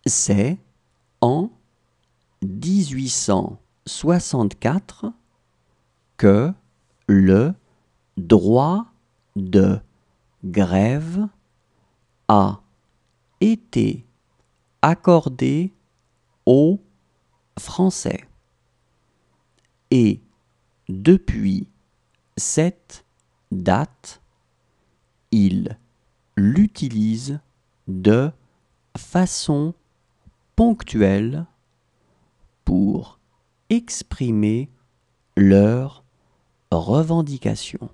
C'est en 1864 que le droit de grève a été accordé aux Français. Et depuis cette date, ils l'utilisent de façon ponctuelle pour exprimer leurs revendications.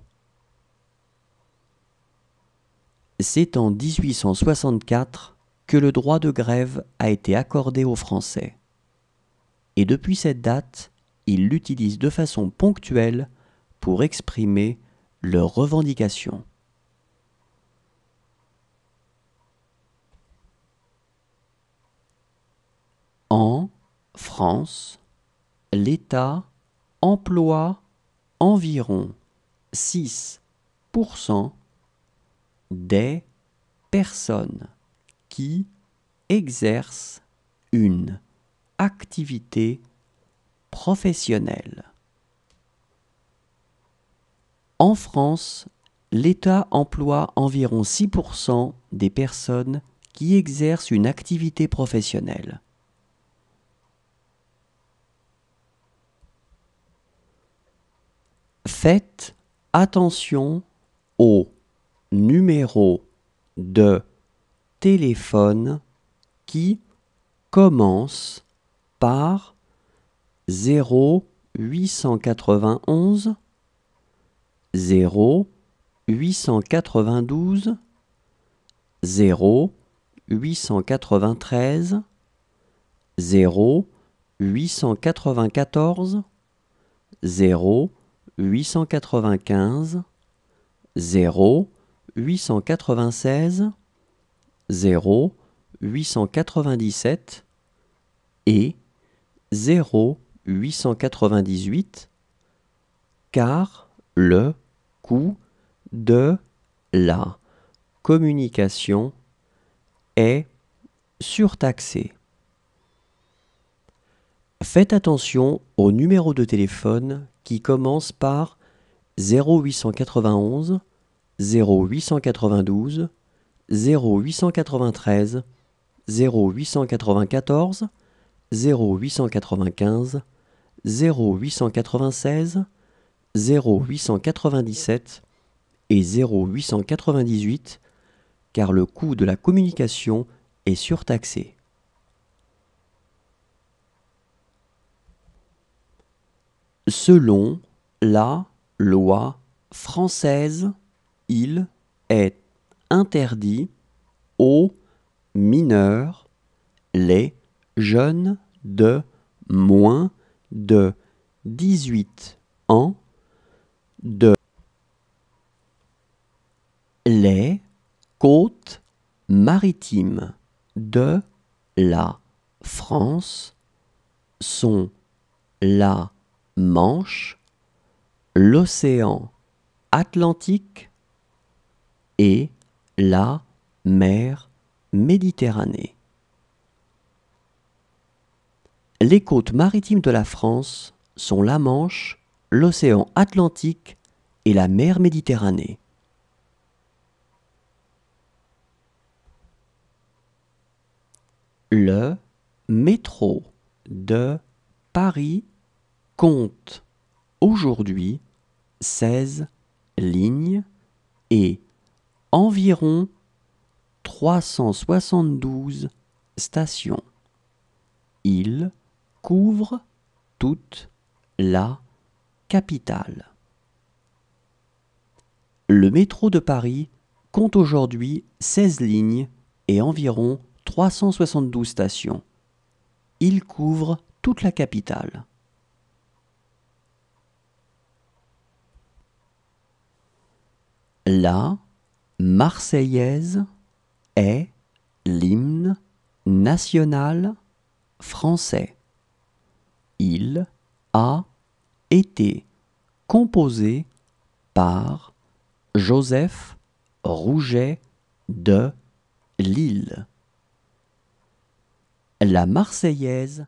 C'est en 1864 que le droit de grève a été accordé aux Français. Et depuis cette date, ils l'utilisent de façon ponctuelle pour exprimer leurs revendications. En France, l'État emploie environ 6% des personnes qui exercent une activité professionnelle. En France, l'État emploie environ 6% des personnes qui exercent une activité professionnelle. Faites attention au numéro de téléphone qui commence par 0891 0892 0893 0894 0895 0896 0897 et 0898 car le coût de la communication est surtaxé. Faites attention au numéro de téléphone qui commence par 0891 0892 0893 0894 0895 0896 0897 et 0898 car le coût de la communication est surtaxé. Selon la loi française, il est interdit aux mineurs, les jeunes de moins de 18 ans, de les côtes maritimes de la France sont la Manche, l'océan Atlantique et la mer Méditerranée. Les côtes maritimes de la France sont la Manche, l'océan Atlantique et la mer Méditerranée. Le métro de Paris compte aujourd'hui 16 lignes et environ 372 stations. Il couvre toute la capitale. Le métro de Paris compte aujourd'hui 16 lignes et environ 372 stations. Il couvre toute la capitale. La Marseillaise est l'hymne national français. Il a été composé par Joseph Rouget de Lille. La Marseillaise